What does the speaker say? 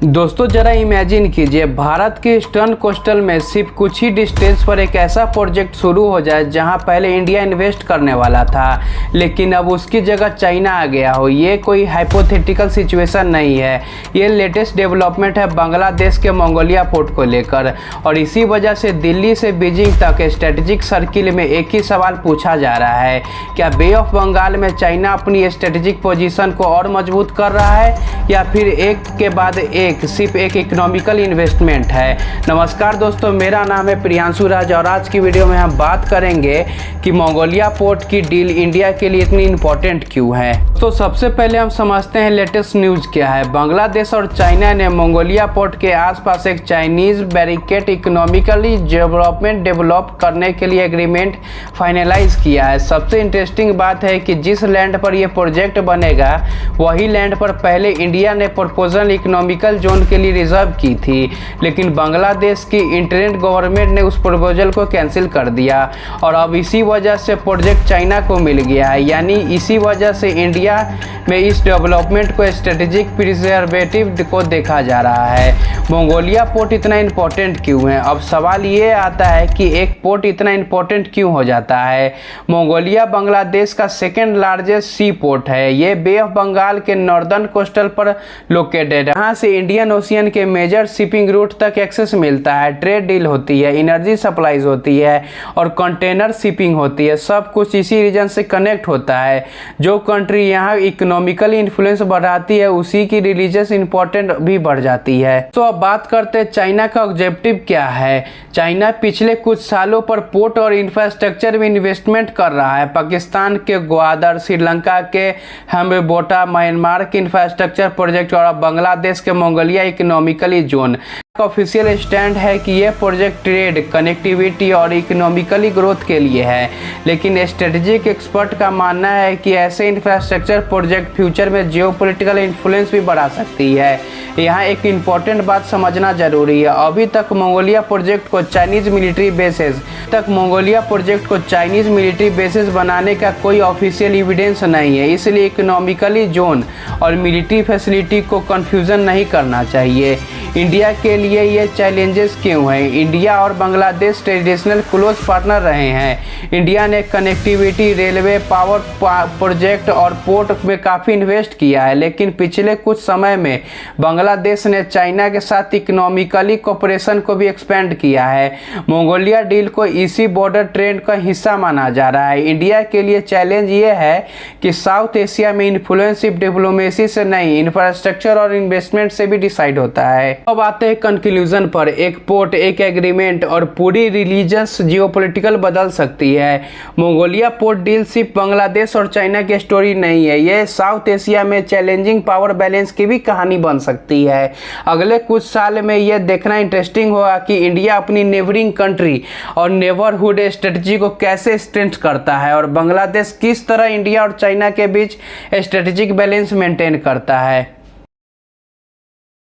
दोस्तों जरा इमेजिन कीजिए भारत के ईस्टर्न कोस्टल में सिर्फ कुछ ही डिस्टेंस पर एक ऐसा प्रोजेक्ट शुरू हो जाए जहां पहले इंडिया इन्वेस्ट करने वाला था, लेकिन अब उसकी जगह चाइना आ गया हो। ये कोई हाइपोथेटिकल सिचुएशन नहीं है, ये लेटेस्ट डेवलपमेंट है बांग्लादेश के मंगोलिया पोर्ट को लेकर। और इसी वजह से दिल्ली से बीजिंग तक स्ट्रेटेजिक सर्किल में एक ही सवाल पूछा जा रहा है, क्या बे ऑफ बंगाल में चाइना अपनी स्ट्रेटेजिक पोजीशन को और मजबूत कर रहा है या फिर एक के बाद सिर्फ एक इकोनॉमिकल इन्वेस्टमेंट है। नमस्कार दोस्तों, मेरा नाम है प्रियांशु राज और आज की वीडियो में हम बात करेंगे कि मंगोलिया पोर्ट की डील इंडिया के लिए इतनी इम्पोर्टेंट क्यों है। तो सबसे पहले हम समझते हैं लेटेस्ट न्यूज़ क्या है। बांग्लादेश और चाइना ने मंगोलिया पोर्ट के आसपास एक चाइनीज बैरिकेड इकोनॉमिकली डेवलप करने के लिए एग्रीमेंट फाइनलाइज किया है। सबसे इंटरेस्टिंग बात है कि जिस लैंड पर यह प्रोजेक्ट बनेगा वही लैंड पर पहले इंडिया ने प्रपोजल इकोनॉमिकल जोन के लिए रिजर्व की थी, लेकिन बांग्लादेश की इंटरिम गवर्नमेंट ने उस प्रपोजल को कैंसिल कर दिया और अब इसी वजह से प्रोजेक्ट चाइना को मिल गया है। यानी इसी वजह से इंडिया में इस डेवलपमेंट को स्ट्रेटेजिक प्रिजर्वेटिव को देखा जा रहा है। मंगोलिया पोर्ट इतना इम्पोर्टेंट क्यों है? अब सवाल ये आता है कि एक पोर्ट इतना इम्पोर्टेंट क्यों हो जाता है। मंगोलिया बांग्लादेश का सेकेंड लार्जेस्ट सी पोर्ट है। ये बे ऑफ बंगाल के नॉर्दर्न कोस्टल पर लोकेटेड है। यहाँ से इंडियन ओशियन के मेजर शिपिंग रूट तक एक्सेस मिलता है, ट्रेड डील होती है, एनर्जी सप्लाईज होती है और कंटेनर शिपिंग होती है। सब कुछ इसी रीजन से कनेक्ट होता है। जो कंट्री यहाँ इकोनॉमिकली इन्फ्लुएंस बढ़ाती है उसी की रिलीजियस इंपॉर्टेंट भी बढ़ जाती है। तो अब बात करते हैं चाइना का ऑब्जेक्टिव क्या है। चाइना पिछले कुछ सालों पर पोर्ट और इंफ्रास्ट्रक्चर में इन्वेस्टमेंट कर रहा है। पाकिस्तान के ग्वादर, श्रीलंका के हम्बोटा, म्यांमार के इंफ्रास्ट्रक्चर प्रोजेक्ट और बांग्लादेश के मंगोलिया इकोनॉमिकली जोन का ऑफिशियल स्टैंड है कि यह प्रोजेक्ट ट्रेड, कनेक्टिविटी और इकोनॉमिकली ग्रोथ के लिए है। लेकिन स्ट्रेटेजिक एक्सपर्ट का मानना है कि ऐसे इंफ्रास्ट्रक्चर प्रोजेक्ट फ्यूचर में जियोपॉलिटिकल इन्फ्लुएंस भी बढ़ा सकती है। यहाँ एक इम्पॉर्टेंट बात समझना जरूरी है। अभी तक मंगोलिया प्रोजेक्ट को चाइनीज मिलिट्री बेसेस बनाने का कोई ऑफिशियल एविडेंस नहीं है, इसलिए इकोनॉमिकली जोन और मिलिट्री फैसिलिटी को कंफ्यूजन नहीं करना चाहिए। इंडिया के लिए ये चैलेंजेस क्यों हैं? इंडिया और बांग्लादेश ट्रेडिशनल क्लोज पार्टनर रहे हैं। इंडिया ने कनेक्टिविटी, रेलवे, पावर प्रोजेक्ट और पोर्ट में काफ़ी इन्वेस्ट किया है, लेकिन पिछले कुछ समय में बांग्लादेश ने चाइना के साथ इकोनॉमिकली कोऑपरेशन को भी एक्सपेंड किया है। मंगोलिया डील को इसी बॉर्डर ट्रेंड का हिस्सा माना जा रहा है। इंडिया के लिए चैलेंज ये है कि साउथ एशिया में इन्फ्लुएंस सिर्फ डिप्लोमेसी से नहीं, इंफ्रास्ट्रक्चर और इन्वेस्टमेंट से भी डिसाइड होता है। अब आते हैं कंक्लूजन पर। एक पोर्ट, एक एग्रीमेंट और पूरी रिलीजियस जियोपॉलिटिकल बदल सकती है। मंगोलिया पोर्ट डील सिर्फ बांग्लादेश और चाइना की स्टोरी नहीं है, ये साउथ एशिया में चैलेंजिंग पावर बैलेंस की भी कहानी बन सकती है। अगले कुछ साल में यह देखना इंटरेस्टिंग होगा कि इंडिया अपनी नेबरिंग कंट्री और नेबरहुड स्ट्रेटजी को कैसे स्ट्रेंथ करता है और बांग्लादेश किस तरह इंडिया और चाइना के बीच स्ट्रेटेजिक बैलेंस मेंटेन करता है।